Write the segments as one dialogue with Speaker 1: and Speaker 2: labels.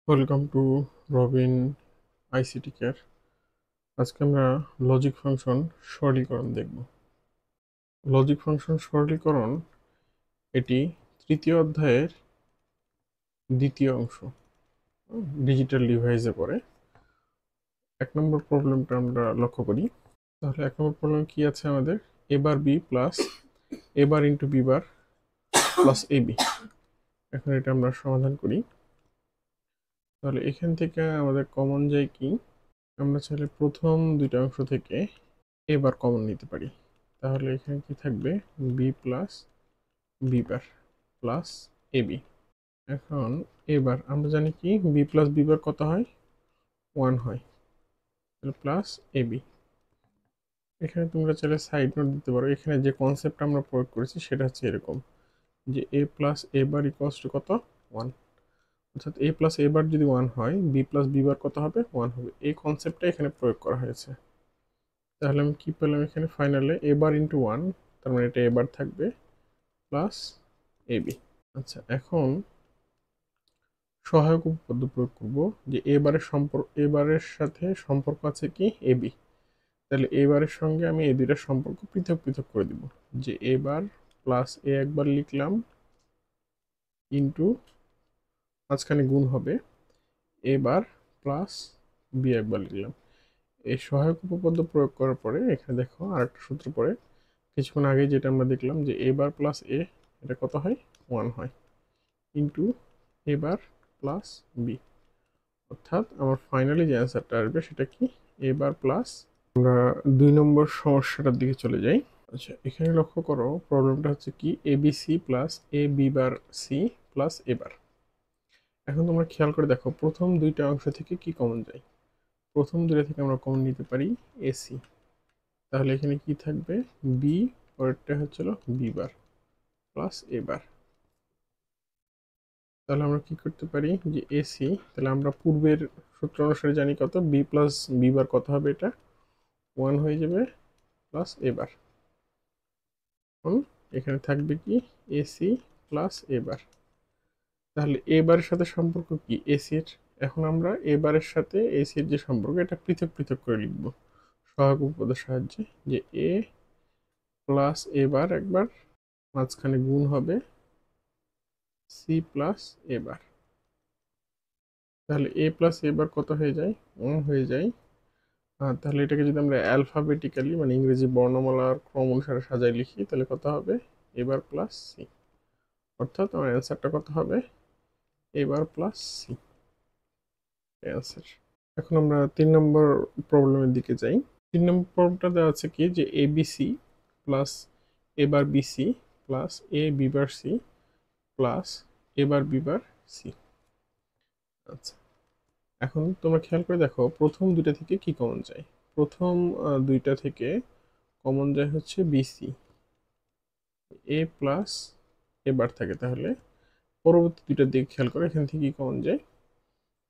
Speaker 1: Welcome to Robin ICT care. আজকে আমরা logic function সরলীকরণ দেখব। লজিক ফাংশন সরলীকরণ এটি তৃতীয় অধ্যায়ের দ্বিতীয় অংশ, ডিজিটাল ডিভাইসে পড়ে। 1 নম্বর প্রবলেমটা আমরা লক্ষ্য করি। তাহলে 1 নম্বর প্রবলেম কি আছে আমাদের? A bar B plus A bar into B bar plus A B. এখন এটা আমরা সমাধান করি। তাহলে এখান থেকে আমাদের কমন যায় কি? আমরা চাইলে প্রথম দুইটা অংশ থেকে এবার কমন নিতে পারি। তাহলে এখানে কি থাকবে? B plus B bar plus A B. এখন এবার আমরা জানি কি বি প্লাস বি বার কত হয়? 1 হয়। তাহলে প্লাস এ বি। এখানে তোমরা চাইলে সাইড নোট দিতে পারো। এখানে যে কনসেপ্ট আমরা প্রয়োগ করেছি সেটা হচ্ছে এরকম, যে A plus A bar equals to কত? 1। অর্থাৎ এ প্লাস এ বার যদি 1 হয়, বি প্লাস বি বার কত হবে? 1 হবে। এই কনসেপ্টটা এখানে প্রয়োগ করা হয়েছে। তাহলে আমি কি পেলাম এখানে? ফাইনালে এ বার ইন্টু 1, তার মানে এটা এবার থাকবে প্লাস এ বি। আচ্ছা, এখন সহায়ক উপপাদ্য প্রয়োগ করব, যে এবারের সাথে সম্পর্ক আছে কি? A B. তাহলে এবারের সঙ্গে আমি এই দুইটার সম্পর্ক পৃথক পৃথক করে দিব। যে এবার প্লাস এ একবার লিখলাম, ইন্টু মাঝখানে গুণ হবে এবার প্লাস বি একবার লিখলাম। এই সহায়ক উপপাদ্য প্রয়োগ করার পরে এখানে দেখো আরেকটা সূত্র পড়ে, কিছুক্ষণ আগে যেটা আমরা দেখলাম, যে এবার প্লাস এ, এটা কত হয়? 1 হয়, ইন্টু এবার প্লাস বি। অর্থাৎ আমার ফাইনালি যে অ্যান্সারটা আসবে সেটা কি? A bar plus. আমরা 2 নম্বর সমস্যাটার দিকে চলে যাই। আচ্ছা, এখানে লক্ষ্য করো প্রবলেমটা হচ্ছে কি? A B C plus A B bar C plus A বার। এখন তোমরা খেয়াল করে দেখো প্রথম দুইটা অংশ থেকে কি কমন যায়। প্রথম দুইটা থেকে আমরা কমন নিতে পারি এসি। তাহলে এখানে কি থাকবে? বি, পরেরটা হচ্ছিল বি বার প্লাস এ বার। তাহলে আমরা কি করতে পারি? যে এসি, তাহলে আমরা পূর্বের সূত্র অনুসারে জানি কত? বি প্লাস বি বার কত হবে? এটা 1 হয়ে যাবে প্লাস এবার। এখন এখানে থাকবে কি? এসি প্লাস এবার। তাহলে এবারের সাথে সম্পর্ক কি এসির? এখন আমরা এবারের সাথে এসির যে সম্পর্ক, এটা পৃথক পৃথক করে লিখব সহায়ক উপপাদ্যের সাহায্যে। যে এ প্লাস এবার একবার, মাঝখানে গুণ হবে সি প্লাস এবার। তাহলে এ প্লাস এবার কত হয়ে যায়? 1 হয়ে যায়। তাহলে এটাকে যদি আমরা অ্যালফাবেটিক্যালি মানে ইংরেজি বর্ণমালার ক্রম অনুসারে সাজাই লিখি, তাহলে কত হবে? এবার প্লাস সি। অর্থাৎ আমার অ্যান্সারটা কত হবে? এবার প্লাস সি অ্যান্সার। এখন আমরা 3 নম্বর প্রবলেমের দিকে যাই। 3 নম্বর প্রবলেমটা দেওয়া আছে কি? যে এ বি সি প্লাস এবার B C plus A B bar C plus এবার বি বার সি। আচ্ছা, এখন তোমরা খেয়াল করে দেখো প্রথম দুইটা থেকে কি কমন যায়। প্রথম দুইটা থেকে কমন যায় হচ্ছে বিসি, এ প্লাস এবার থাকে। তাহলে পরবর্তী দুইটার দিকে খেয়াল করে এখান থেকে কি কমন যায়?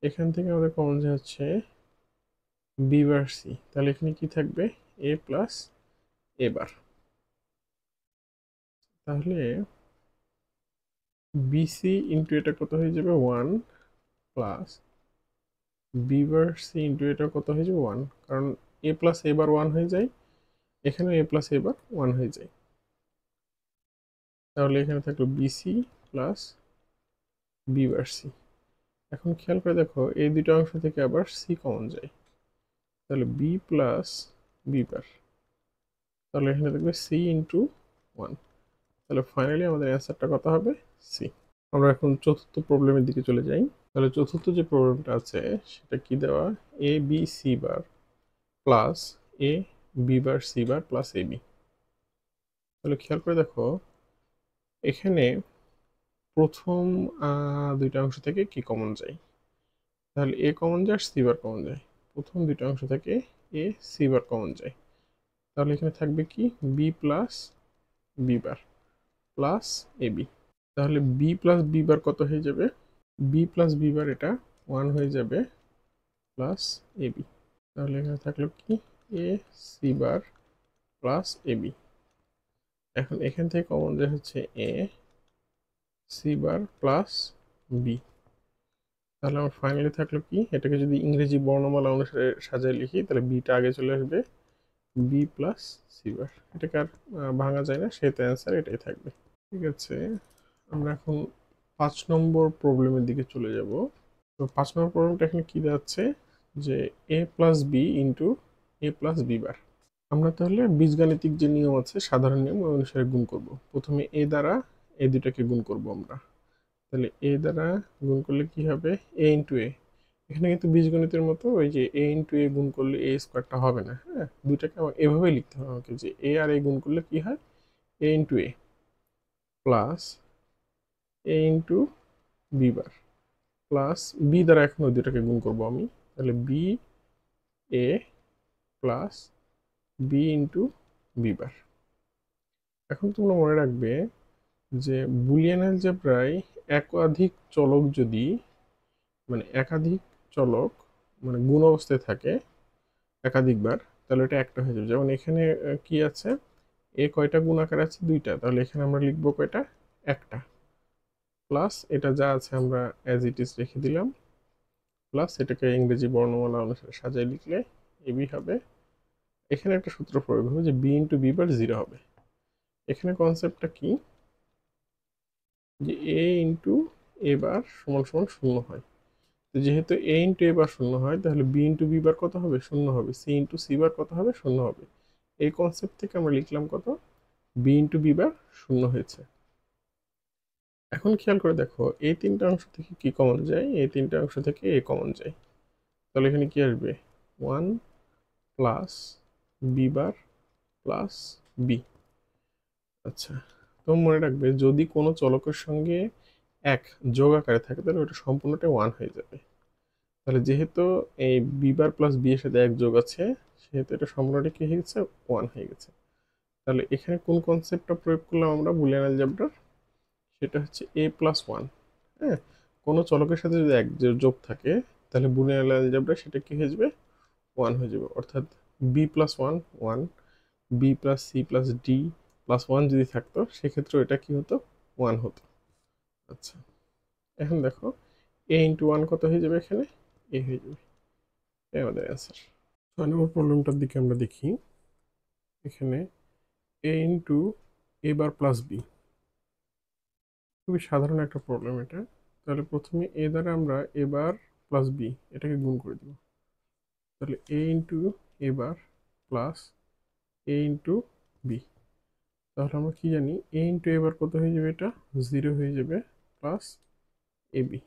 Speaker 1: এখান থেকে আমাদের কমন যায় হচ্ছে বি বার সি। তাহলে এখানে কি থাকবে? এ প্লাস এবার। তাহলে বিসি ইন্টু এটা কত হয়ে যাবে? 1 plus B bar C into এটা কত হয়ে যাবে? 1, কারণ এ প্লাস এবার 1 হয়ে যায়, এখানে এ প্লাস এবার 1 হয়ে যায়। তাহলে এখানে থাকলো BC plus B bar C. এখন খেয়াল করে দেখো এই দুটো অংশ থেকে আবার সি কমন যায়। তাহলে বি প্লাস বি বার, তাহলে এখানে দেখবে সি ইন্টু 1। তাহলে ফাইনালি আমাদের অ্যান্সারটা কত হবে? সি। আমরা এখন চতুর্থ প্রবলেমের দিকে চলে যাই। তাহলে চতুর্থ যে প্রবলেমটা আছে সেটা কি দেওয়া? A B C bar plus A B bar C bar plus A B. তাহলে খেয়াল করে দেখো এখানে প্রথম দুইটা অংশ থেকে কি কমন যায়। তাহলে এ কমন যায় আর সি বার কমন যায়। প্রথম দুইটা অংশ থেকে এ সি বার কমন যায়। তাহলে এখানে থাকবে কি? B plus B bar plus A B. তাহলে বি প্লাস বি বার কত হয়ে যাবে? বি প্লাস বি বার এটা 1 হয়ে যাবে প্লাস এ বি। তাহলে এখানে থাকলো কি? A C bar plus A B. এখন এখান থেকে কমন যায় হচ্ছে A C bar plus B. তাহলে আমার ফাইনালি থাকলো কি, এটাকে যদি ইংরেজি বর্ণমালা অনুসারে সাজায় লিখি তাহলে বিটা আগে চলে আসবে, বি প্লাস সি বার। এটাকে আর ভাঙা যায় না, সেহেতু অ্যান্সার এটাই থাকবে। ঠিক আছে, আমরা এখন 5 নম্বর প্রবলেমের দিকে চলে যাব। তো 5 নম্বর প্রবলেমটা এখানে কি দেখাচ্ছে যে A plus B into A plus B বার। আমরা তাহলে বীজগাণিতিক যে নিয়ম আছে, সাধারণ নিয়ম, ওই অনুসারে গুণ করব। প্রথমে এ দ্বারা এ দুটাকে গুণ করব আমরা। তাহলে এ দ্বারা গুণ করলে কি হবে, এ ইন্টু এ। এখানে কিন্তু বীজগণিতের মতো ওই যে এ ইন্টু এ গুণ করলে এ স্কোয়ারটা হবে না, হ্যাঁ, দুইটাকে আমার এভাবেই লিখতে হবে আমাকে, যে এ আর এ গুণ করলে কি হয়, A into A plus A into B bar plus B দ্বারা এখন ওই দুটাকে গুণ করবো আমি। তাহলে B A plus B into B bar. এখন তোমরা মনে রাখবে যে বুলিয়ান অ্যালজেব্রায় একাধিক চলক যদি, মানে একাধিক চলক মানে গুণ অবস্থায় থাকে একাধিকবার, তাহলে এটা একটা হয়ে যাবে। যেমন এখানে কি আছে, এ কয়টা গুণ আকার আছে, দুইটা, তাহলে এখানে আমরা লিখবো কয়টা, একটা, প্লাস এটা যা আছে আমরা অ্যাজ ইট ইজ রেখে দিলাম, প্লাস এটাকে ইংরেজি বর্ণমালা অনুসারে সাজায় লিখলে এবি হবে। এখানে একটা সূত্র প্রয়োগ হবে যে বি ইন্টু বি বার 0 হবে। এখানে কনসেপ্টটা কি, যে এ ইন্টু এ বার সমান সমান 0 হয়। তো যেহেতু এ ইন্টু এ বার 0 হয়, তাহলে বি ইন্টু বি বার কত হবে, 0 হবে। সি ইন্টু সি বার কত হবে, 0 হবে। এই কনসেপ্ট থেকে আমরা লিখলাম কত, বি ইন্টু বি বার 0 হয়েছে। এখন খেয়াল করে দেখো, এই তিনটা অংশ থেকে কি কমন যায়, এই তিনটা অংশ থেকে এ কমন যায়। তাহলে এখানে কি আসবে, 1 plus B bar plus B. আচ্ছা, তো মনে রাখবে যদি কোনো চলকের সঙ্গে এক যোগ আকারে থাকে তাহলে ওটা সম্পূর্ণটাই 1 হয়ে যাবে। তাহলে যেহেতু এই বি বার প্লাস বি এর সাথে এক যোগ আছে, সেহেতু এটা সম্পূর্ণটা কি হয়ে গেছে, 1 হয়ে গেছে। তাহলে এখানে কোন কনসেপ্টটা প্রয়োগ করলাম আমরা বুলিয়ান অ্যালজেব্রার, সেটা হচ্ছে এ প্লাস 1। হ্যাঁ, কোনো চলকের সাথে যদি এক যোগ থাকে তাহলে বুলিয়ান অ্যালজেব্রায় সেটা কি হয়ে যাবে, 1 হয়ে যাবে। অর্থাৎ B plus 1 1, B plus C plus D plus 1 যদি থাকতো সেক্ষেত্রে এটা কি হতো, 1 হতো। আচ্ছা, এখন দেখো এ ইন্টু 1 কত হয়ে যাবে, এখানে এ হয়ে যাবে। এই আমাদের অ্যান্সার। 6 নম্বর প্রবলেমটার দিকে আমরা দেখি। এখানে এ into A bar plus B, খুবই সাধারণ একটা প্রবলেম এটা। তাহলে প্রথমে এ দ্বারা আমরা এ বার প্লাস বি এটাকে গুণ করে দেব। তাহলে A into A bar plus A into B. তাহলে আমরা কি জানি, এ ইন্টু এ বার কত হয়ে যাবে, এটা 0 হয়ে যাবে, প্লাস এ বি।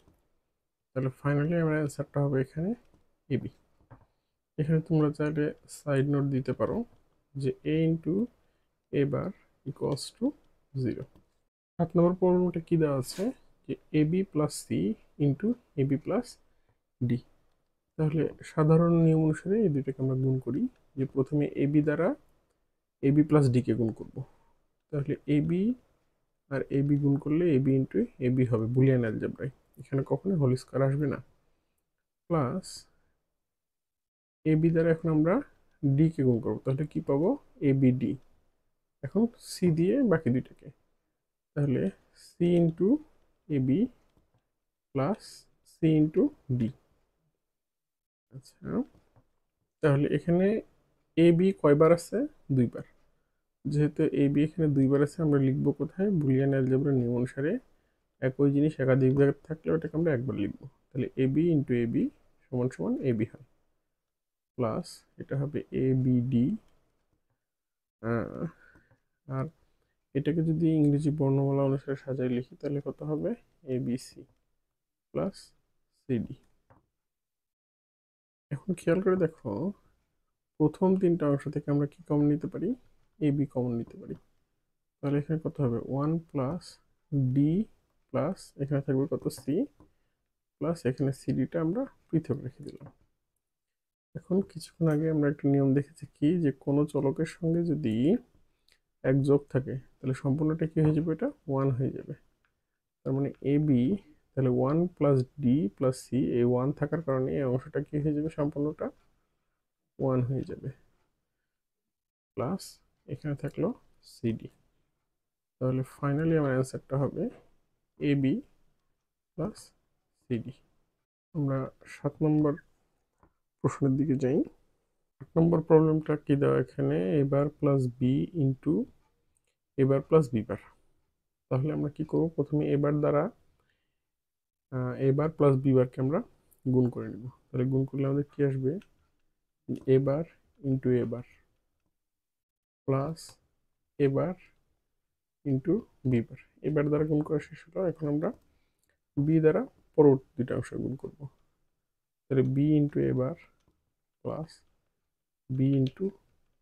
Speaker 1: তাহলে ফাইনালি আমার অ্যান্সারটা হবে এখানে এ বি। এখানে তোমরা চাইলে সাইড নোট দিতে পারো যে A into A bar equals to 0। 7 number প্রবলেমটা কি দেওয়া আছে, যে A B plus C into A B plus D. তাহলে সাধারণ নিয়ম অনুসারে এই দুইটাকে আমরা গুণ করি, যে প্রথমে এ বি দ্বারা এ বি প্লাস ডিকে গুণ করব। তাহলে A B R A B গুণ করলে A B into A B হবে বুলিয়ান অ্যালজেব্রায়, এখানে কখনো হোল স্কয়ার আসবে না। প্লাস এ বি দ্বারা এখন আমরা ডি কে গুণ করবো, তাহলে কি পাবো, এ বি ডি। এখন সি দিয়ে বাকি দুইটাকে, তাহলে C into A B plus C into D. আচ্ছা, তাহলে এখানে এ বি কয়বার আছে, দুইবার। যেহেতু এ বি এখানে দুইবার আছে, আমরা লিখবো কোথায়, বুলিয়ান অ্যালজেব্রার নিয়ম অনুসারে একই জিনিস একাধিক জায়গায় থাকলে ওটাকে আমরা একবার লিখবো। তাহলে A B into A B সমান সমান এ বি হয়, প্লাস এটা হবে এ বি ডি। আর এটাকে যদি ইংরেজি বর্ণমালা অনুসারে সাজায় লিখি তাহলে কত হবে, এ বি সি প্লাস সিডি। এখন খেয়াল করে দেখো, প্রথম তিনটা অংশ থেকে আমরা কি কমন নিতে পারি, এ বি কমন নিতে পারি। তাহলে এখানে কত হবে, 1 প্লাস ডি প্লাস এখানে থাকবে কত, সি, প্লাস এখানে সিডিটা আমরা পৃথক রেখে দিলাম। এখন কিছুক্ষণ আগে আমরা একটা নিয়ম দেখেছি কি, যে কোনো চলকের সঙ্গে যদি এক যোগ থাকে তাহলে সম্পূর্ণটা কি হয়ে যাবে, এটা 1 হয়ে যাবে। তার মানে এ বি, তাহলে 1 প্লাস ডি প্লাস সি, এই 1 থাকার কারণে এই অংশটা কি হয়ে যাবে, সম্পূর্ণটা 1 হয়ে যাবে, প্লাস এখানে থাকলো সিডি। তাহলে ফাইনালি আমার অ্যান্সারটা হবে এ বি প্লাস সিডি। আমরা 7 নম্বর প্রশ্নের দিকে যাই। 8 নম্বর প্রবলেমটা কি দেওয়া এখানে, এবার প্লাস বি ইন্টু এবার প্লাস বিবার। তাহলে আমরা কি করব, প্রথমে এবার দ্বারা এবার প্লাস বিবারকে আমরা গুণ করে নিব। তাহলে গুণ করলে আমাদের কি আসবে, এবার ইন্টু এবার প্লাস এবার ইন্টু বিবার। এবার দ্বারা গুণ করা শেষ হলো, এখন আমরা বি দ্বারা পরবর্তী দুইটা অংশ গুণ করব। তাহলে বি ইন্টু এবার প্লাস বি ইন্টু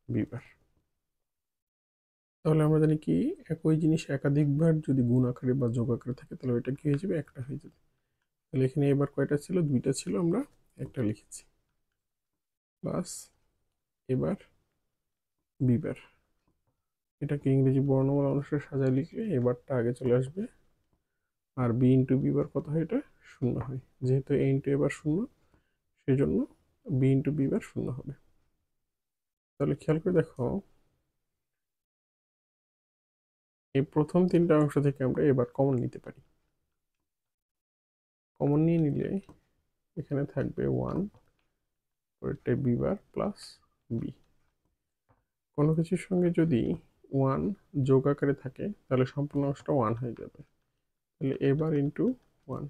Speaker 1: বিবার। তাহলে আমরা জানি কি, একই জিনিস একাধিকবার যদি গুণ আকারে বা যোগ আকারে থাকে তাহলে ওইটা কি হয়ে যাবে, একটা হয়ে যাবে। তাহলে এখানে এবার কয়টা ছিল, দুইটা ছিল, আমরা একটা লিখেছি প্লাস এবার বিবার। এটাকে ইংরেজি বর্ণমালা অনুসারে সাজায় লিখলে এবারটা আগে চলে আসবে, আর বি ইন্টু বিবার কত হয়, এটা শূন্য হয়। যেহেতু এ ইন্টু এবার শূন্য, সেই জন্য বি ইন্টু বিবার শূন্য হবে। তাহলে খেয়াল করে দেখো, এই প্রথম তিনটা অংশ থেকে আমরা এবার কমন নিতে পারি। কমন নিয়ে নিলে এখানে থাকবে 1, পরেরটা বিবার প্লাস বি। কোনো কিছুর সঙ্গে যদি 1 যোগ আকারে থাকে তাহলে সম্পূর্ণ অংশটা 1 হয়ে যাবে। তাহলে এবার ইন্টু 1।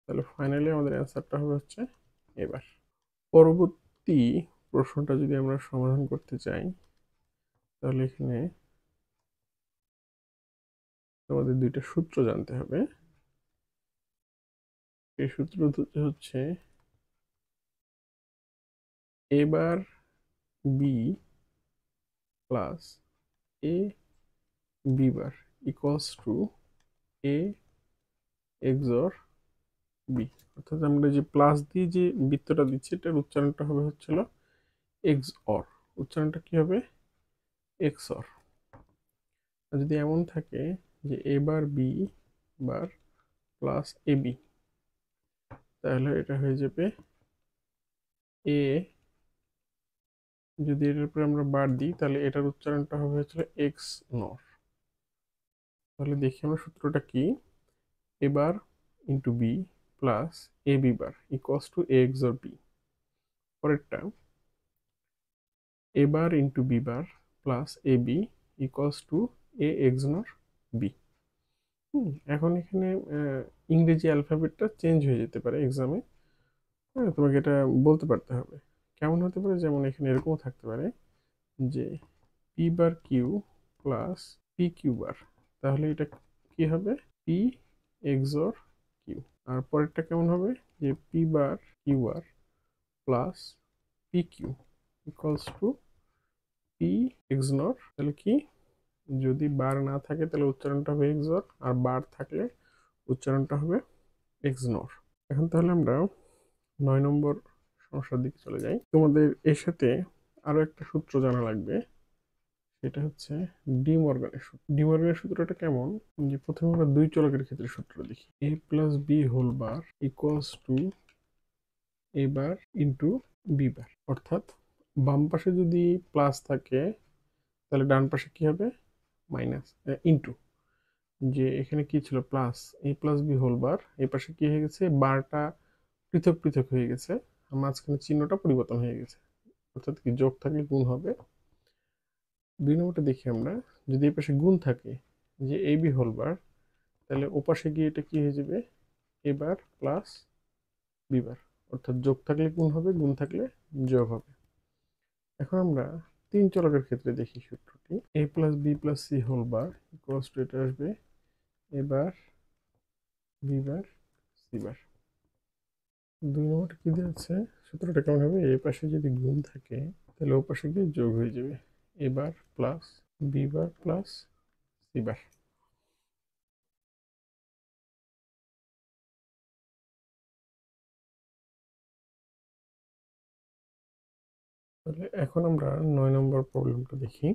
Speaker 1: তাহলে ফাইনালি আমাদের অ্যান্সারটা হবে হচ্ছে এবার। পরবর্তী প্রশ্নটা যদি আমরা সমাধান করতে চাই, তাহলে এখানে তোমাদের দুইটা সূত্র জানতে হবে। এই সূত্র দুটো হচ্ছে এবার B plus A B bar equals to A XOR B. অর্থাৎ আমরা যে প্লাস দিয়ে যে বৃত্তটা দিচ্ছি এটার উচ্চারণটা হবে হচ্ছিল এক্স অর। উচ্চারণটা কি হবে, এক্স অর। যদি এমন থাকে যে এ bar B bar plus A B, তাহলে এটা হয়ে যাবে এ। যদি এটার উপরে আমরা বার দিই তাহলে এটার উচ্চারণটা হবে হচ্ছিল এক্স নর। তাহলে দেখি আমরা সূত্রটা কি, A bar into B plus A B bar equals to A XOR B. পরেরটা A bar into B bar plus A B equals to A XNOR B. এখন এখানে ইংরেজি অ্যালফাবেটটা চেঞ্জ হয়ে যেতে পারে এক্সামে। হ্যাঁ, তোমাকে এটা বলতে পারতে হবে। কেমন হতে পারে, যেমন এখানে এরকমও থাকতে পারে যে P bar Q plus P Q bar. তাহলে এটা কি হবে, পি এক্সর কিউ। আর পরেরটা কেমন হবে, যে P bar Q bar plus P Q equals to P XNOR. তাহলে কি, যদি বার না থাকে তাহলে উচ্চারণটা হবে এক্সর, আর বার থাকলে উচ্চারণটা হবে এক্স নর। এখন তাহলে আমরা 9 নম্বর সমস্যার দিকে চলে যাই। তোমাদের এর সাথে আরো একটা সূত্র জানা লাগবে, সেটা হচ্ছে ডি মর্গানের সূত্র। ডি মর্গানের সূত্রটা কেমন, যে প্রথমে আমরা দুই চলকের ক্ষেত্রে সূত্র লিখি, A plus B whole bar equals to A bar into B bar. অর্থাৎ বাম পাশে যদি প্লাস থাকে তাহলে ডান পাশে কি হবে, মাইনাস, ইন্টু। যে এখানে কি ছিল, প্লাস এ প্লাস বি হোল বার, এই পাশে কি হয়ে গেছে, বারটা পৃথক পৃথক হয়ে গেছে, মাঝখানে চিহ্নটা পরিবর্তন হয়ে গেছে। অর্থাৎ কি, যোগ থাকলে গুণ হবে। 2 নম্বরটা দেখি আমরা, যদি এই পাশে গুণ থাকে যে এ বি হোল বার, তাহলে ওপাশে গিয়ে এটা কি হয়ে যাবে, এবার প্লাস বিবার। অর্থাৎ যোগ থাকলে গুণ হবে, গুণ থাকলে যোগ হবে। এখন আমরা তিন চলকের ক্ষেত্রে দেখি সূত্রটি, A plus B plus C whole bar equals to, এটা আসবে এবার বিবার সিবার। 2 নম্বরটা কি দিয়েছে, সূত্রটা কেমন হবে, এই পাশে যদি গুণ থাকে তাহলে ও পাশে গিয়ে যোগ হয়ে যাবে, এবার প্লাস বিবার প্লাস সিবার। তাহলে এখন আমরা 9 নম্বর প্রবলেমটা দেখি।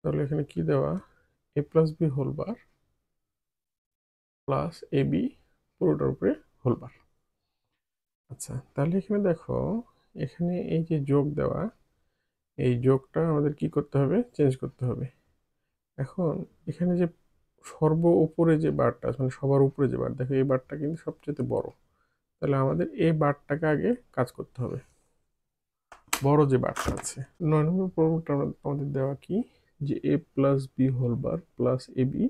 Speaker 1: তাহলে এখানে কি দেওয়া, A plus B whole bar plus A B পুরোটার উপরে হোল বার। আচ্ছা, তাহলে এখানে দেখো, এখানে এই যে যোগ দেওয়া, এই যোগটা আমাদের কি করতে হবে, চেঞ্জ করতে হবে। এখন এখানে যে সর্ব উপরে যে বারটা আছে, মানে সবার উপরে যে বার, দেখো এই বারটা কিন্তু সবচেয়ে বড়। তাহলে আমাদের এই বারটাকে আগে কাজ করতে হবে, বড় যে বারটা আছে। 9 নম্বর প্রবলেমটা আমাদের দেওয়া কি, যে A plus B whole bar plus A B,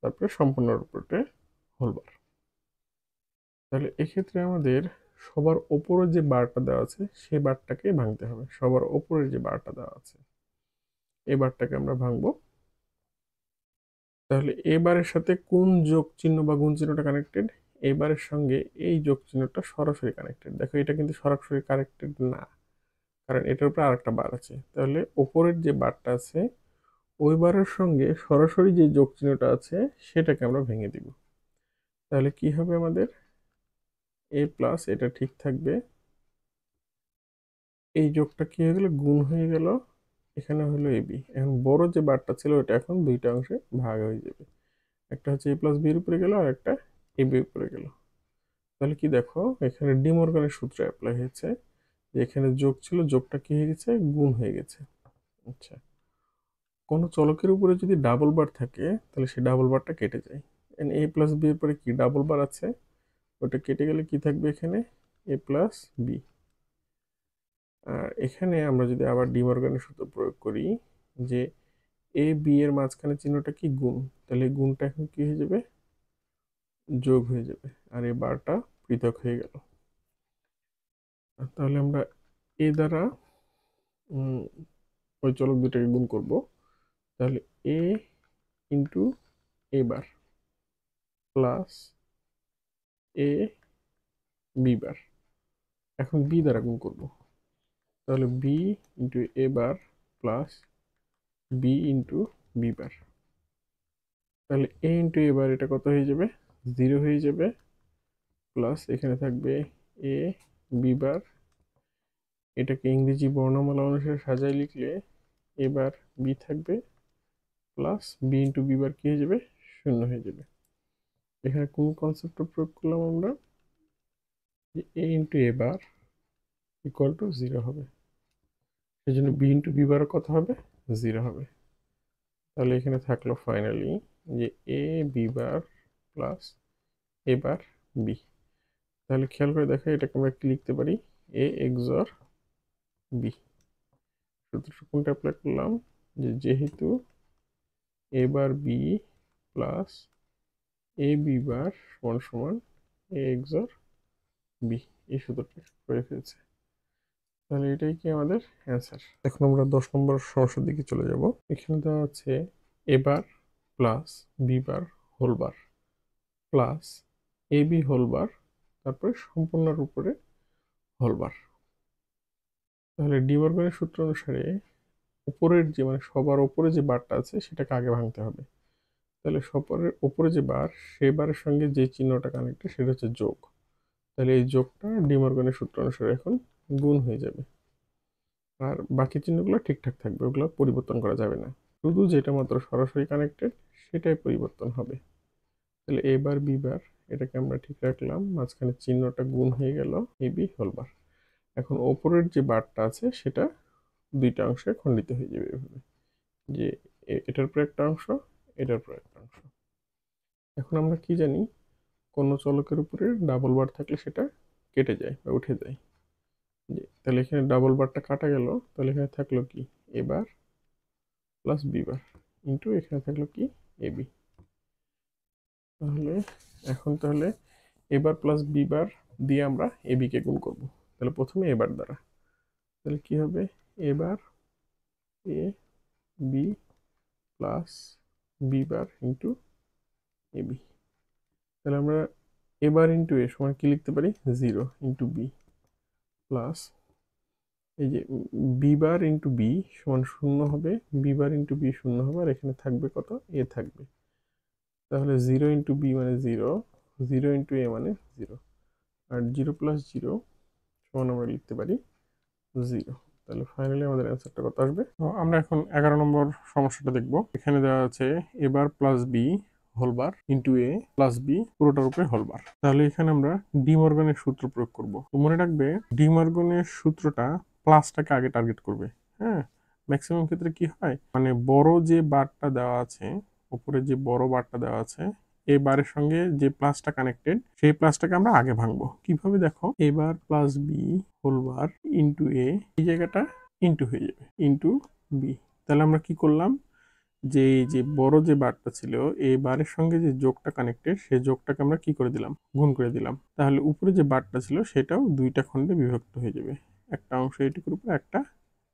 Speaker 1: তারপরে সম্পূর্ণর উপরে হোল বার। তাহলে এক্ষেত্রে আমাদের সবার ওপরে যে বারটা দেওয়া আছে সেই বারটাকে ভাঙতে হবে। সবার ওপরে যে বারটা দেওয়া আছে এই বারটাকে আমরা ভাঙবো। তাহলে এ বারের সাথে কোন যোগ চিহ্ন বা গুণ চিহ্নটা কানেক্টেড, এই বারের সঙ্গে এই যোগ চিহ্নটা সরাসরি কানেক্টেড। দেখো এটা কিন্তু সরাসরি কানেক্টেড না, কারণ এটার উপরে আরেকটা বার আছে। তাহলে ওপরের যে বারটা আছে ওই বারের সঙ্গে সরাসরি যে যোগ চিহ্নটা আছে সেটাকে আমরা ভেঙে দিব। তাহলে কি হবে, আমাদের এ প্লাস এটা ঠিক থাকবে, এই যোগটা কি হয়ে গেল, গুণ হয়ে গেল, এখানে হলো এ বি। এখন বড় যে বারটা ছিল ওটা এখন দুইটা অংশে ভাগ হয়ে যাবে, একটা হচ্ছে এ প্লাস বির উপরে গেল আর একটা এ বি উপরে গেল। তাহলে কি দেখো, এখানে ডি মর্গানের সূত্র অ্যাপ্লাই হয়েছে, যে এখানে যোগ ছিল, যোগটা কি হয়ে গেছে, গুণ হয়ে গেছে। আচ্ছা, কোনো চলকের উপরে যদি ডাবল বার থাকে তাহলে সেই ডাবল বারটা কেটে যায়। এ প্লাস বি এর পরে কি ডাবল বার আছে, ওটা কেটে গেলে কি থাকবে এখানে, এ প্লাস বি। আর এখানে আমরা যদি আবার ডি মর্গানের সূত্র প্রয়োগ করি, যে এ বি এর মাঝখানে চিহ্নটা কি, গুণ, তাহলে এই গুণটা এখন কি হয়ে যাবে, যোগ হয়ে যাবে, আর এই বারটা পৃথক হয়ে গেল। তাহলে আমরা এ দ্বারা ওই চলক দুটাকে গুণ করব। তাহলে A into A bar plus A B bar, এখন বি দ্বারা গুণ করব। তাহলে B into A bar plus B into B bar. তাহলে এ ইন্টু এ বার এটা কত হয়ে যাবে, 0 হয়ে যাবে, প্লাস এখানে থাকবে এ বি বার। এটাকে ইংরেজি বর্ণমালা অনুসারে সাজায় লিখলে এবার বি থাকবে, plus B into B bar কি হয়ে যাবে, 0 হয়ে যাবে। এখানে কোন কনসেপ্টটা প্রয়োগ করলাম আমরা, যে A into A bar equal to 0 হবে, সেই জন্য বি ইন্টু বি বারও কত হবে, 0 হবে। তাহলে এখানে থাকলো ফাইনালি যে A B bar plus A bar B. তাহলে খেয়াল করে দেখো, এটাকে আমরা কি লিখতে পারি, এ এক্সর বি। সূত্রটা কোনটা অ্যাপ্লাই করলাম, যে যেহেতু এ bar B plus A B বার সমান সমান এ এক্সর বি, এই সূত্রটা করে ফেলছে। তাহলে এটাই কি আমাদের অ্যান্সার। এখন আমরা 10 নম্বর সমস্যার দিকে চলে যাব। এখানে দেওয়া আছে A bar plus B bar whole bar plus A B whole bar, তারপরে সম্পূর্ণের উপরে হোল বার। তাহলে ডি মর্গানের সূত্র অনুসারে উপরের যে, মানে সবার উপরে যে বারটা আছে সেটাকে আগে ভাঙতে হবে। তাহলে সবার উপরে যে বার, সেই বারের সঙ্গে যে চিহ্নটা কানেক্টেড সেটা হচ্ছে যোগ। তাহলে এই যোগটা ডি মর্গানের সূত্র অনুসারে এখন গুণ হয়ে যাবে, আর বাকি চিহ্নগুলো ঠিকঠাক থাকবে, ওগুলো পরিবর্তন করা যাবে না। শুধু যেটা মাত্র সরাসরি কানেক্টেড সেটাই পরিবর্তন হবে। তাহলে এ বার বি বার এটাকে আমরা ঠিক রাখলাম, মাঝখানে চিহ্নটা গুণ হয়ে গেল, এ বি হোল বার। এখন ওপরের যে বারটা আছে সেটা দুইটা অংশে খণ্ডিত হয়ে যাবে এভাবে, যে এটার পর একটা অংশ, এটার পর একটা অংশ। এখন আমরা কি জানি, কোনো চলকের উপরে ডাবল বার থাকলে সেটা কেটে যায় বা উঠে যায়। তাহলে এখানে ডাবল বারটা কাটা গেল, তাহলে এখানে থাকলো কি, A bar plus B bar into এখানে থাকলো কি, এ বি। তাহলে এখন তাহলে এ বার প্লাস বি বার দিয়ে আমরা এ বি কে গুণ করব। তাহলে প্রথমে এ বার দ্বারা, তাহলে কি হবে, A bar A B plus B bar into A B. তাহলে আমরা এ বার ইন্টু এ সমান কি লিখতে পারি, 0 ইন্টু বি প্লাস এই যে বি বার ইন্টু বি সমান 0 হবে, বি বার ইন্টু বি 0 হবে, আর এখানে থাকবে কত, এ থাকবে। তাহলে 0 ইন্টু বি মানে 0, 0 ইন্টু এ মানে 0, আর 0 প্লাস 0 সমান আমরা লিখতে পারি 0। তাহলে ফাইনালি আমাদের অ্যান্সারটা কত আসবে? তো আমরা এখন 11 নম্বর সমস্যাটা দেখব। এখানে দেওয়া আছে a bar plus B whole bar into A plus B পুরোটার উপরে হোল বার। তাহলে এখানে আমরা ডি মর্গানের সূত্র প্রয়োগ করব। তো মনে রাখবে ডি মর্গানের সূত্রটা প্লাসটাকে আগে টার্গেট করবে। হ্যাঁ, ম্যাক্সিমাম ক্ষেত্রে কি হয়, মানে বড় যে বারটা দেওয়া আছে, উপরে যে বড় বারটা দেওয়া আছে, এই বারের সঙ্গে যে প্লাসটা কানেক্টেড সেই প্লাসটাকে আমরা আগে ভাঙবো। কিভাবে দেখো, A bar plus B whole bar into A, এই জায়গাটা ইন্টু হয়ে যাবে ইন্টু বি। তাহলে আমরা কি করলাম, যে এই যে বড় যে বারটা ছিল এই বারের সঙ্গে যে যোগটা কানেক্টেড সেই যোগটাকে আমরা কি করে দিলাম, গুণ করে দিলাম। তাহলে উপরে যে বারটা ছিল সেটাও দুইটা খণ্ডে বিভক্ত হয়ে যাবে, একটা অংশ এটুকুর উপর, একটা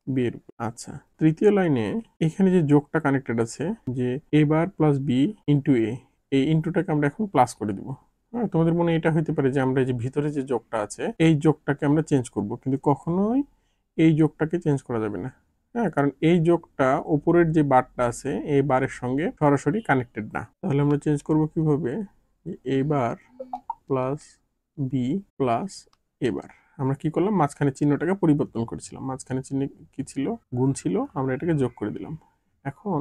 Speaker 1: বি এর উপর। আচ্ছা, তৃতীয় লাইনে এখানে যে যোগটা কানেক্টেড আছে, যে এ bar plus B into A, এই ইন্টুটাকে আমরা এখন প্লাস করে দিব। হ্যাঁ, তোমাদের মনে এটা হইতে পারে যে আমরা এই যে ভিতরে যে যোগটা আছে এই যোগটাকে আমরা চেঞ্জ করব, কিন্তু কখনোই এই যোগটাকে চেঞ্জ করা যাবে না। হ্যাঁ, কারণ এই যোগটা উপরের যে বারটা আছে এই বারের সঙ্গে সরাসরি কানেক্টেড না। তাহলে আমরা চেঞ্জ করব কিভাবে, এ bar plus B plus A বার। আমরা কি করলাম, মাঝখানে চিহ্নটাকে পরিবর্তন করেছিলাম, মাঝখানে চিহ্ন কি ছিল, গুণ ছিল, আমরা এটাকে যোগ করে দিলাম। এখন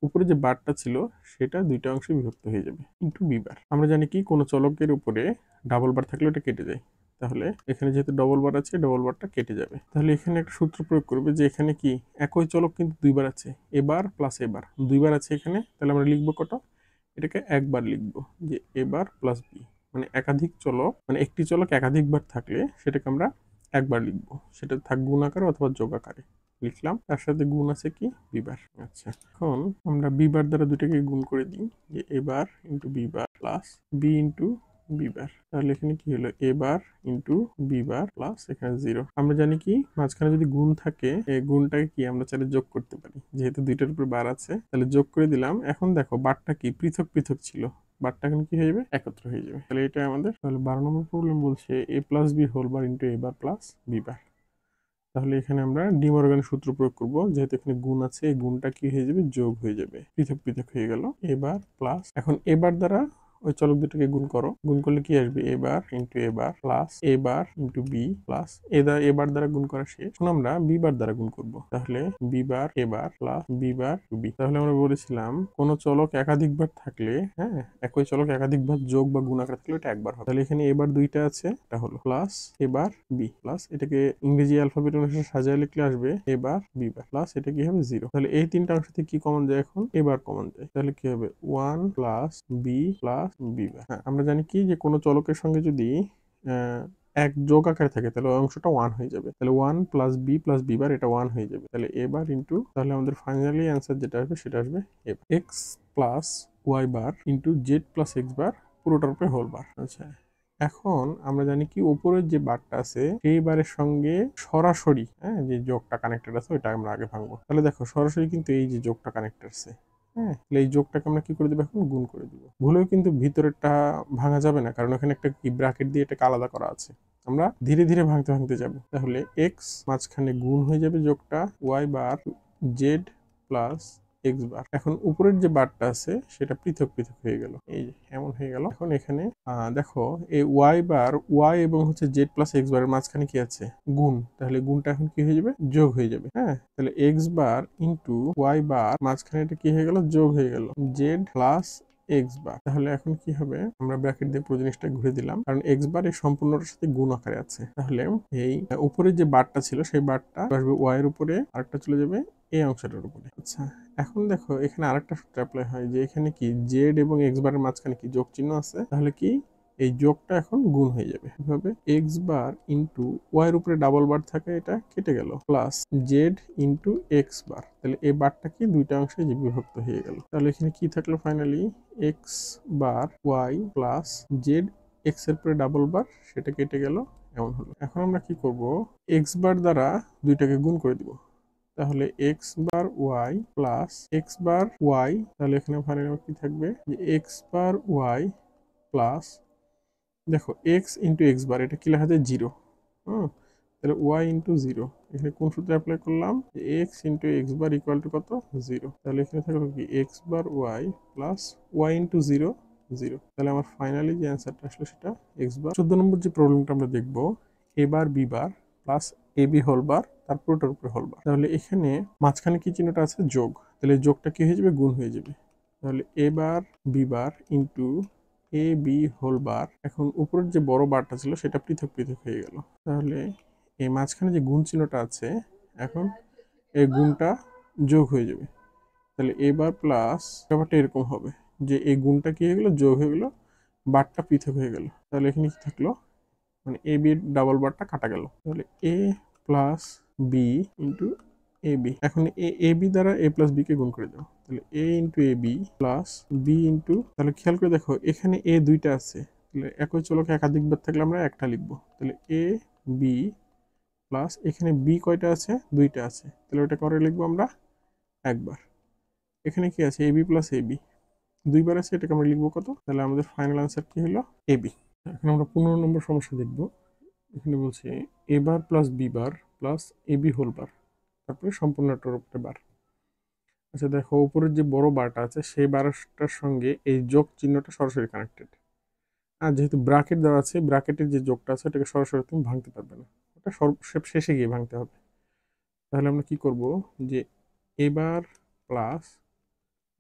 Speaker 1: উপরে যে বারটা ছিল সেটা দুইটা অংশে বিভক্ত হয়ে যাবে ইন্টু বি বার। আমরা জানি কি কোনো চলকের উপরে ডাবল বার থাকলে ওটা কেটে যায়, তাহলে এখানে যেহেতু ডবল বার আছে ডবল বারটা কেটে যাবে। তাহলে এখানে একটা সূত্র প্রয়োগ করবে যে এখানে কি একই চলক কিন্তু দুইবার আছে, এবার প্লাস এবার দুইবার আছে এখানে, তাহলে আমরা লিখবো কত, এটাকে একবার লিখবো, যে এবার প্লাস বি। মানে একাধিক চলক, মানে একটি চলক একাধিকবার থাকলে সেটাকে আমরা একবার লিখবো, সেটা থাক গুণ আকারে অথবা যোগ আকারে লিখলাম, তার সাথে গুণ আছে কি বিবার। আচ্ছা, এখন আমরা বিবার দ্বারা দুটাকে গুণ করে দিই, যে এবার into B bar plus B into B bar. তাহলে এখানে কি হলো, এবার ইন্টু বিবার প্লাস এখানে 0। আমরা জানি কি মাঝখানে যদি গুণ থাকে এই গুণটাকে কি আমরা চাইলে যোগ করতে পারি, যেহেতু দুইটার উপর বার আছে তাহলে যোগ করে দিলাম। এখন দেখো বারটা কি পৃথক পৃথক ছিল, বারটা এখন কি হয়ে যাবে, একত্র হয়ে যাবে। তাহলে এটা আমাদের, তাহলে 12 নম্বর প্রবলেম বলছে A plus B whole bar into A bar plus B bar. তাহলে এখানে আমরা ডি মর্গানের সূত্র প্রয়োগ করব, যেহেতু এখানে গুণ আছে এই গুণটা কি হয়ে যাবে, যোগ হয়ে যাবে, পৃথক পৃথক হয়ে গেল। এবার প্লাস, এখন এবার দ্বারা ওই চলক দুটোকে গুণ করো, গুণ করলে কি আসবে, এবার ইন্টু এবার প্লাস এবার ইন্টু বি প্লাস এবার দ্বারা গুণ করা শেষ, এখন আমরা বি বার দ্বারা গুণ করব। তাহলে বি বার এবার প্লাস বি বার বি। তাহলে আমরা বলেছিলাম কোন চলক একাধিকবার থাকলে, হ্যাঁ, একই চলক একাধিকবার যোগ বা গুণ আকারে থাকলে এটা একবার হবে। তাহলে এখানে এবার দুইটা আছে, এটা হলো প্লাস এবার বি প্লাস, এটাকে ইংরেজি অ্যালফাবেট অনুসারে সাজায় লিখলে আসবে এবার বি বার প্লাস এটা কি হবে 0। তাহলে এই তিনটা অংশ থেকে কি কমন যায়, এখন এবার কমন যায়, তাহলে কি হবে 1 plus B plus B bar. হ্যাঁ, আমরা জানি কি যে কোনো চলকের সঙ্গে যদি এক যোগ আকারে থাকে তাহলে ওই অংশটা 1 হয়ে যাবে, তাহলে 1 plus B plus B bar এটা 1 হয়ে যাবে। তাহলে এবার ইন্টু, তাহলে আমাদের ফাইনালি অ্যান্সার যেটা আসবে সেটা আসবে X plus Y bar into Z plus X bar পুরোটার উপরে হোল বার। আচ্ছা, এখন আমরা জানি কি উপরের যে বারটা আছে সেই বারের সঙ্গে সরাসরি, হ্যাঁ, যে যোগটা কানেক্টেড আছে ওইটা আমরা আগে ভাঙবো। তাহলে দেখো সরাসরি কিন্তু এই যে যোগটা কানেক্টেড আছে, হ্যাঁ, তাহলে এই যোগটাকে আমরা কি করে দেবো, এখন গুণ করে দিব। ভুলেও কিন্তু ভিতরেরটা ভাঙা যাবে না, কারণ ওখানে একটা কি ব্র্যাকেট দিয়ে এটাকে আলাদা করা আছে, আমরা ধীরে ধীরে ভাঙতে ভাঙতে যাব। তাহলে এক্স মাঝখানে গুণ হয়ে যাবে যোগটা y bar Z plus X বার। এখন উপরের যে বারটা আছে সেটা পৃথক পৃথক হয়ে গেল, এই এমন হয়ে গেল। এখন এখানে দেখো এই ওয়াই বার ওয়াই এবং হচ্ছে জেড প্লাস এক্স বারের মাঝখানে কি আছে, গুণ, তাহলে গুণটা এখন কি হয়ে যাবে, যোগ হয়ে যাবে। হ্যাঁ, তাহলে x bar into y bar মাঝখানে এটা কি হয়ে গেল, যোগ হয়ে গেল, জেড প্লাস এক্স বার। তাহলে এখন কি হবে, আমরা ব্র্যাকেট দিয়ে পুরো জিনিসটা ঘুরে দিলাম, কারণ এক্স বার এই সম্পূর্ণটার সাথে গুণ আকারে আছে। তাহলে এই উপরে যে বারটা ছিল সেই বারটা আসবে ওয়াই এর উপরে, আরেকটা চলে যাবে এই অংশটার উপরে। আচ্ছা, এখন দেখো এখানে আরেকটা সূত্র অ্যাপ্লাই হয়, যে এখানে কি জেড এবং এক্স বারের মাঝখানে কি যোগ চিহ্ন আছে, তাহলে কি এই যোগটা এখন গুণ হয়ে যাবে। কিভাবে, এক্স বার ইন্টু ওয়াই এর উপরে ডাবল বার থাকে এটা কেটে গেল, plus Z into x bar, তাহলে এই বারটা কি দুইটা অংশে যে বিভক্ত হয়ে গেল। তাহলে এখানে কি থাকলো, finally x bar Y plus Z x এর উপরে ডাবল বার সেটা কেটে গেল, এমন হলো। এখন আমরা কি করব, এক্স বার দ্বারা দুইটাকে গুণ করে দিব, তাহলে x bar Y plus X বার ওয়াই, তাহলে এখানে ফাইনালি কি থাকবে, যে এক্স বার ওয়াই প্লাস, দেখো এক্স ইন্টু এক্স বার এটা কি লেখা যায় 0, তাহলে ওয়াই ইন্টু 0, এখানে কোন সূত্রে অ্যাপ্লাই করলাম, x into x bar equal two কত, 0। তাহলে এখানে থাকলো কি x bar Y plus Y into 0 0। তাহলে আমার ফাইনালি যে অ্যান্সারটা আসলো সেটা এক্স বার। 14 নম্বর যে প্রবলেমটা আমরা দেখবো, এ bar B bar plus A B whole বার, তারপর ওটার উপরে হোল বার। তাহলে এখানে মাঝখানে কি চিহ্নটা আছে? যোগ। তাহলে যোগটা কি হয়ে যাবে? গুণ হয়ে যাবে। তাহলে A bar B bar into A B whole বার। এখন উপরের যে বড় বারটা ছিল সেটা পৃথক পৃথক হয়ে গেল। তাহলে এই মাঝখানে যে গুণ চিহ্নটা আছে, এখন এই গুণটা যোগ হয়ে যাবে। তাহলে এ বার প্লাস, ব্যাপারটা এরকম হবে যে এই গুণটা কি হয়ে গেল? যোগ হয়ে গেল, বারটা পৃথক হয়ে গেল। তাহলে এখানে কি থাকলো? মানে এ বি ডাবল বারটা কাটা গেল। তাহলে A plus B into A B. এখন এ বি দ্বারা এ প্লাস বি কে গুণ করে দাও। তাহলে A into A B plus B into, তাহলে খেয়াল করে দেখো এখানে এ দুইটা আছে, তাহলে একই চলকে একাধিকবার থাকলে আমরা একটা লিখবো। তাহলে এ বি প্লাস এখানে বি কয়টা আছে? দুইটা আছে, তাহলে ওটা করে লিখবো আমরা একবার। এখানে কি আছে? এ বি প্লাস এ বি দুইবার আছে, এটাকে আমরা লিখবো কত? তাহলে আমাদের ফাইনাল আনসার কি হলো? এ বি। এখন আমরা 15 নম্বর সমস্যা দেখবো। এখানে বলছে এ bar plus B bar plus A B whole bar, তারপরে সম্পূর্ণটার উপরে বার। আচ্ছা দেখো, উপরের যে বড় বারটা আছে সেই বারটার সঙ্গে এই যোগ চিহ্নটা সরাসরি কানেক্টেড। আর যেহেতু ব্রাকেট দেওয়া আছে, ব্রাকেটের যে যোগটা আছে ওটাকে সরাসরি তুমি ভাঙতে পারবে না, ওটা শেষে গিয়ে ভাঙতে হবে। তাহলে আমরা কি করব? যে এ bar plus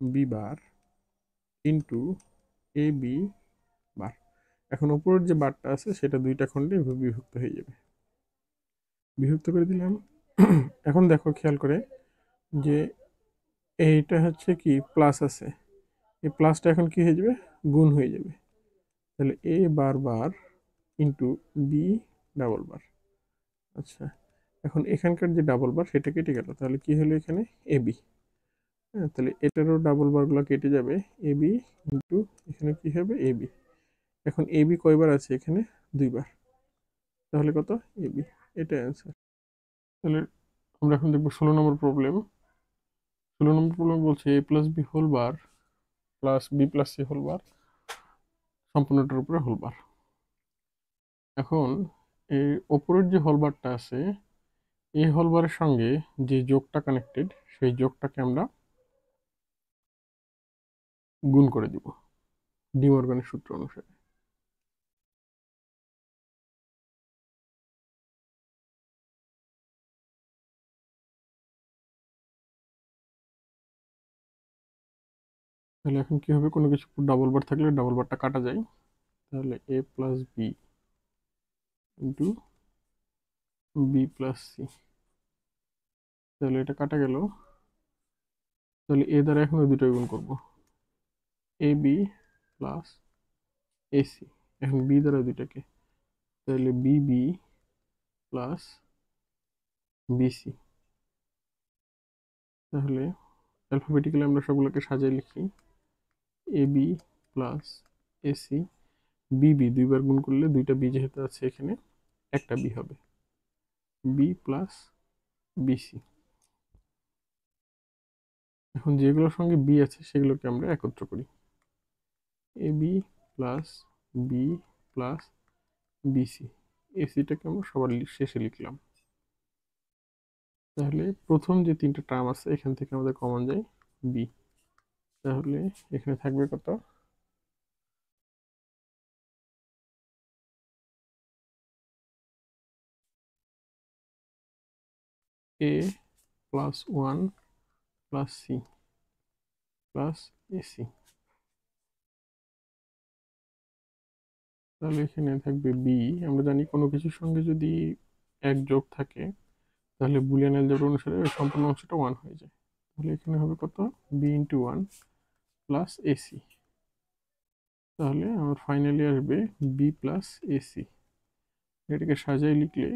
Speaker 1: B bar into A B bar. এখন উপরের যে বারটা আছে সেটা দুইটা খণ্ডে বিভক্ত হয়ে যাবে। বিভক্ত করে দিলাম। এখন দেখো খেয়াল করে যে এইটা হচ্ছে কি প্লাস আছে, এই প্লাসটা এখন কি হয়ে যাবে? গুণ হয়ে যাবে। তাহলে A bar bar into B double bar. আচ্ছা, এখন এখানকার যে ডাবল বার সেটা কেটে গেল, তাহলে কি হলো এখানে? A B. হ্যাঁ, তাহলে এটারও ডাবল বারগুলো কেটে যাবে, এ বি ইন্টু এখানে কি হবে? এ বি। এখন এ বি কয়বার আছে? এখানে দুইবার, তাহলে কত? A B. এটা অ্যান্সার। তাহলে আমরা এখন দেখবো 16 নম্বর প্রবলেম। 16 নম্বর প্রবলেম বলছে A plus B whole bar plus B plus C whole bar সম্পূর্ণটার উপরে হোল বার। এখন এই ওপরের যে হোলবারটা আছে এই হোলবারের সঙ্গে যে যোগটা কানেক্টেড সেই যোগটাকে আমরা গুণ করে দিব ডি মর্গানের সূত্র অনুসারে। তাহলে এখন কি হবে? কোনো কিছু ডাবল বার থাকলে ডাবল বারটা কাটা যায়। তাহলে A plus B into B plus C, তাহলে এটা কাটা গেল। তাহলে এ দ্বারা এখন ওই দুটোই গুণ করবো, এ বি প্লাস এ সি। এখন বি দ্বারা দুইটাকে, তাহলে বি বি প্লাস বিসি। তাহলে অ্যালফাবেটিক্যালি আমরা সবগুলোকে সাজিয়ে লিখি, এ বি প্লাস এসি। বিবি দুইবার গুণ করলে দুইটা বি যেহেতু আছে এখানে একটা বি হবে, বি প্লাস বিসি। এখন যেগুলোর সঙ্গে বি আছে সেগুলোকে আমরা একত্র করি, A B plus B plus BC. এসিটাকে আমরা সবার শেষে লিখলাম। তাহলে প্রথম যে তিনটা টার্ম আছে এখান থেকে আমাদের কমন যায় বি। তাহলে এখানে থাকবে কত? A plus one plus C plus AC. তাহলে এখানে থাকবে বি। আমরা জানি কোনো কিছুর সঙ্গে যদি এক যোগ থাকে তাহলে বুলিয়ান অ্যালজেব্রা অনুসারে ওই সম্পূর্ণ অংশটা ওয়ান হয়ে যায়। তাহলে এখানে হবে কত? B into one plus AC. তাহলে আমার ফাইনালি আসবে বি প্লাস এসি। এটাকে সাজাই লিখলে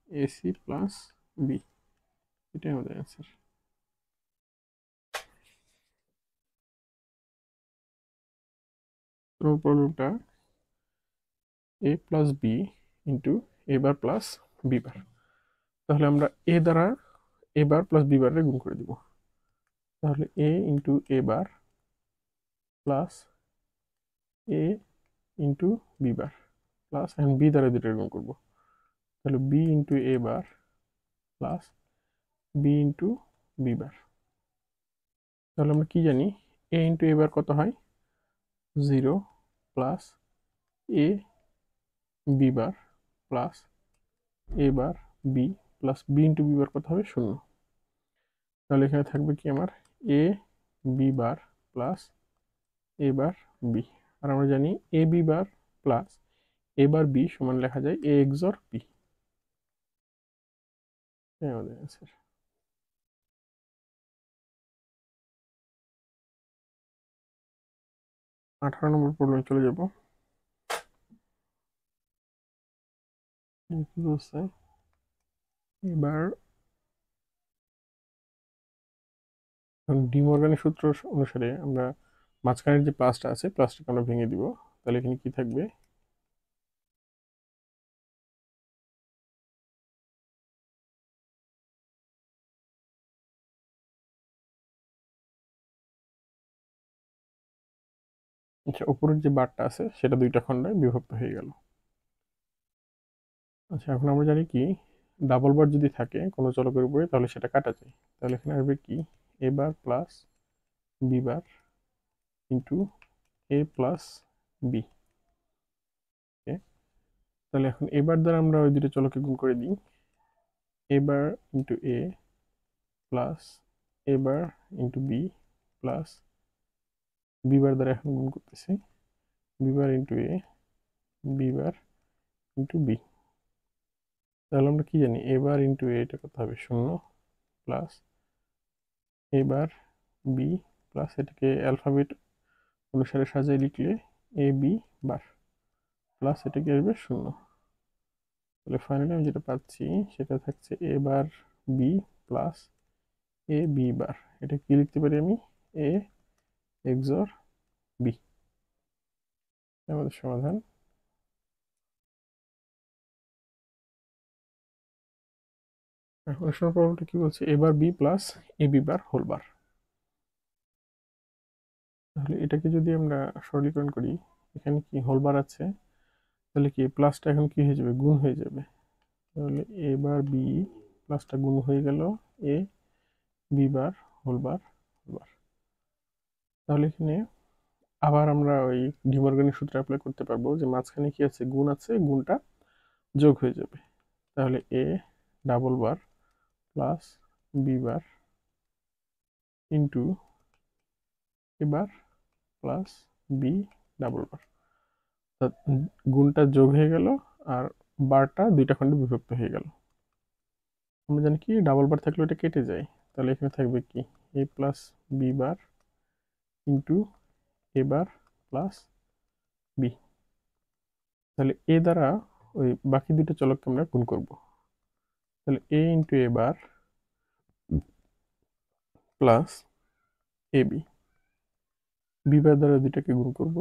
Speaker 1: এসি প্লাস বি, এটাই আমাদের অ্যান্সার। তো প্রবলেমটা এ plus B into A bar plus B bar. তাহলে আমরা এ দ্বারা এ বার প্লাস বি বারে গুণ করে দিব। তাহলে A into A bar plus A into B bar plus এখন বি দ্বারা দুটো গুণ করবো, তাহলে B into A bar plus B into B bar. তাহলে আমরা কি জানি? এ ইন্টু এ বার কত হয়? 0 plus A B bar plus A bar B plus B into B bar কত হবে 0। তাহলে এখানে থাকবে কি আমার A B bar plus A bar B. আর আমরা জানি A B bar plus A bar B সমান লেখা যায় এ এক্সর বি। আমাদের অ্যান্সার। 18 নম্বর প্রবলেমে চলে যাব। কি বলছে এবার ডিমর্গানের সূত্র অনুসারে আমরা মাঝখানের যে প্লাসটা আছে প্লাসটাকে আমরা ভেঙে দিব। তাহলে এখানে কি থাকবে আচ্ছা উপরের যে বারটা আছে সেটা দুইটা খণ্ডে বিভক্ত হয়ে গেল। আচ্ছা এখন আমরা জানি কি ডাবল বার যদি থাকে কোনো চলকের উপরে তাহলে সেটা কাটা যায়। তাহলে এখানে আসবে কি A bar plus B bar into A plus B. তাহলে এখন এবার দ্বারা আমরা ওই দুটো চলকে গুণ করে দিই। A bar into A plus A bar into B plus B bar দ্বারা এখন গুণ করতেছি B bar into A B bar into B. তাহলে আমরা কি জানি এ বার ইন্টু এ এটা কত হবে 0 plus A bar B plus এটাকে অ্যালফাবেট অনুসারে সাজিয়ে লিখলে এ বি বার প্লাস এটাকে আসবে 0। তাহলে ফাইনালি আমি যেটা পাচ্ছি সেটা থাকছে এ bar B plus A B bar. এটা কি লিখতে পারি আমি এ এক্সর বি। আমাদের সমাধান। এখন প্রবলেমটা কি বলছে এবার B plus A B bar whole bar. তাহলে এটাকে যদি আমরা সরলীকরণ করি এখানে কি হোল বার আছে তাহলে কি প্লাসটা এখন কি হয়ে যাবে গুণ হয়ে যাবে। তাহলে এ বার বি প্লাসটা গুণ হয়ে গেল A B bar whole bar whole bar. তাহলে এখানে আবার আমরা ওই ডিমর্গানের সূত্র অ্যাপ্লাই করতে পারবো যে মাঝখানে কি আছে গুণ আছে গুণটা যোগ হয়ে যাবে। তাহলে A double bar plus B bar into A bar plus B double bar. গুণটা যোগ হয়ে গেল আর বারটা দুইটা খণ্ডে বিভক্ত হয়ে গেল। আমরা জানি কি ডাবল বার থাকলে এটা কেটে যায়। তাহলে এখানে থাকবে কি এ plus B bar into A bar plus B. তাহলে এ দ্বারা ওই বাকি দুটো চলককে আমরা গুণ করব। তাহলে A into A bar plus A B. B bar দ্বারা দুটাকে গুণ করব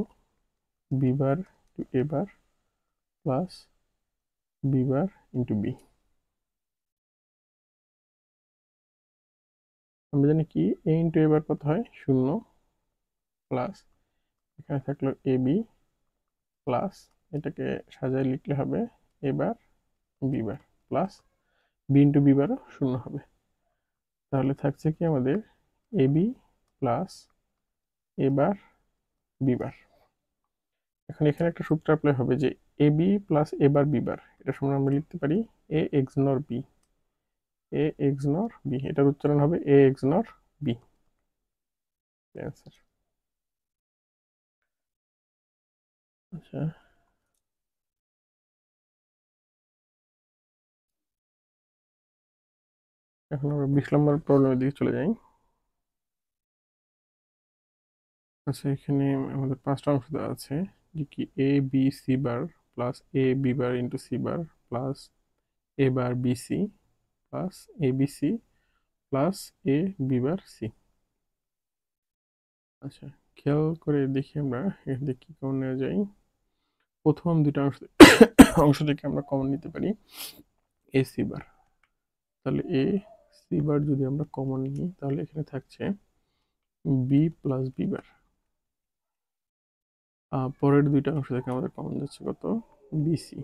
Speaker 1: B bar to A bar plus B bar into B. আমরা জানি কি এ ইন্টু এ বার কত হয় 0 প্লাস এখানে থাকলো এ বি প্লাস এটাকে সাজায় লিখলে হবে A bar B bar plus B into B বারও 0 হবে। তাহলে থাকছে কি আমাদের A B plus A bar B bar. এখন এখানে একটা সূত্র অ্যাপ্লাই হবে যে A B plus A bar B bar এটা সমান আমরা লিখতে পারি A XNOR B. A XNOR B এটার উচ্চারণ হবে A XNOR B. Answer. আচ্ছা এখন আমরা 20 নম্বর প্রবলেমের দিকে চলে যাই। আচ্ছা এখানে আমাদের 5টা অংশ দেওয়া আছে যে কি A B C bar plus A B bar into C bar plus A bar B C plus A B C plus A B bar C. আচ্ছা খেয়াল করে দেখি আমরা এখান থেকে কি কমন নেওয়া যায়। প্রথম দুটো অংশ থেকে আমরা কমন নিতে পারি এ সি বার। তাহলে এ সি বার যদি আমরা কমন নিই তাহলে এখানে থাকছে বি প্লাস বি বার। পরের দুইটা অংশ থেকে আমাদের কমন যাচ্ছে কত বিসি।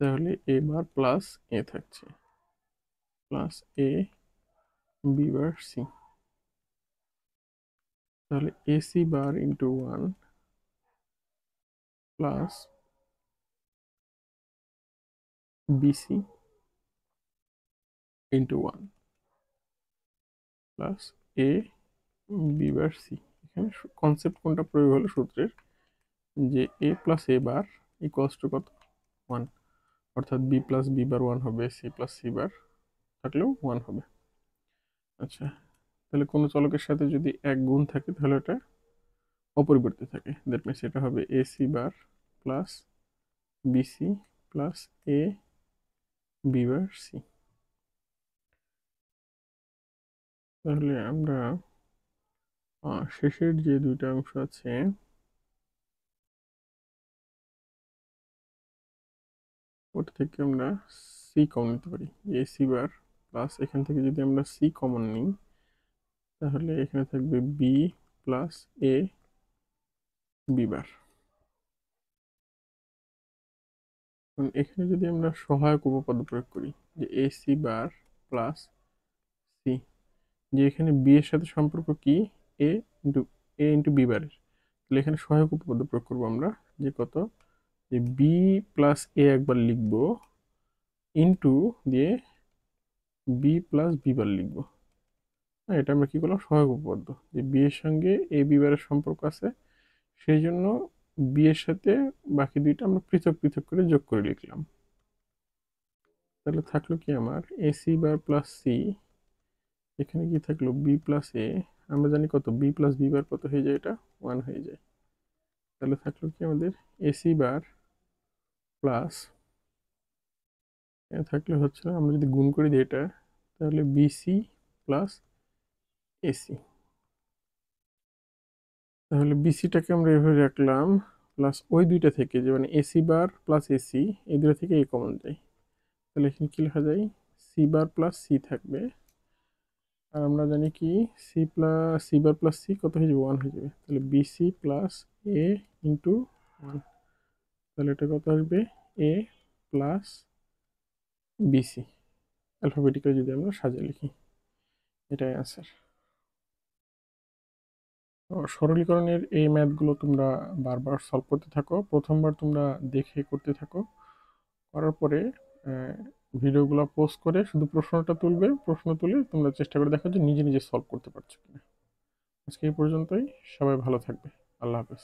Speaker 1: তাহলে এ বার প্লাস এ থাকছে plus A B bar C. তাহলে A C bar into 1 plus BC into 1 plus A B bar C. এখানে কনসেপ্ট কোনটা প্রয়োগ হলো সূত্রের, যে A plus A bar equals to কত 1, অর্থাৎ বি প্লাস বি বার 1 হবে, সি প্লাস সি বার থাকলেও 1 হবে। আচ্ছা, তাহলে কোনো চলকের সাথে যদি এক গুণ থাকে তাহলে এটা অপরিবর্তিত থাকে, দ্যাট মিনস এটা হবে A C bar plus BC plus A B bar C. তাহলে আমরা শেষের যে দুইটা অংশ আছে ওটা থেকে আমরা সি কমন নিতে পারি, এ সি বার প্লাস এখান থেকে যদি আমরা সি কমন নিই তাহলে এখানে থাকবে B plus A B bar. এখানে যদি আমরা সহায়ক উপপাদ্য প্রয়োগ করি, যে A C bar plus C, যে এখানে বি এর সাথে সম্পর্ক কি এ ইন্টু বি বারের, তাহলে এখানে সহায়ক উপপাদ্য প্রয়োগ করবো আমরা, যে কত, যে বি প্লাস এ একবার লিখবো ইন্টু দিয়ে বি প্লাস বি বার লিখবো। হ্যাঁ, এটা আমরা কি করলাম, সহায়ক উপপাদ্য, যে বি এর সঙ্গে এ বি বারের সম্পর্ক আছে, সেই জন্য বি এর সাথে বাকি দুইটা আমরা পৃথক পৃথক করে যোগ করে লিখলাম। তাহলে থাকলো কি আমার A C bar plus C, এখানে কি থাকলো বি প্লাস এ, আমরা জানি কত বি প্লাস বি বার কত হয়ে যায়, এটা 1 হয়ে যায়। তাহলে থাকলো কি আমাদের এসি বার প্লাস, থাকলে হচ্ছে আমরা যদি গুণ করে দিই এটা, তাহলে বিসি প্লাস এসি। তাহলে বিসিটাকে আমরা এভাবে রাখলাম, প্লাস ওই দুইটা থেকে, যে মানে এসি বার প্লাস এসি, এই দুটো থেকে এ কমন যায়, তাহলে এখানে কি লেখা যায়, সি বার প্লাস সি থাকবে, আর আমরা জানি কি সি বার প্লাস সি কত হয়ে যাবে, 1 হয়ে যাবে, তাহলে বিসি প্লাস এ ইন্টু 1, তাহলে এটা কত আসবে এ প্লাস বিসি, অ্যালফাবেটিক্যালি যদি আমরা সাজিয়ে লিখি, এটাই আনসার। তো সরলীকরণের এই ম্যাথগুলো তোমরা বারবার সলভ করতে থাকো, প্রথমবার তোমরা দেখে করতে থাকো, করার পরে ভিডিওগুলো পোস্ট করে শুধু প্রশ্নটা তুলবে, প্রশ্ন তুলে তোমরা চেষ্টা করে দেখো যে নিজে নিজে সলভ করতে পারছো কিনা। আজকে এই পর্যন্তই, সবাই ভালো থাকবে, আল্লাহ হাফেজ।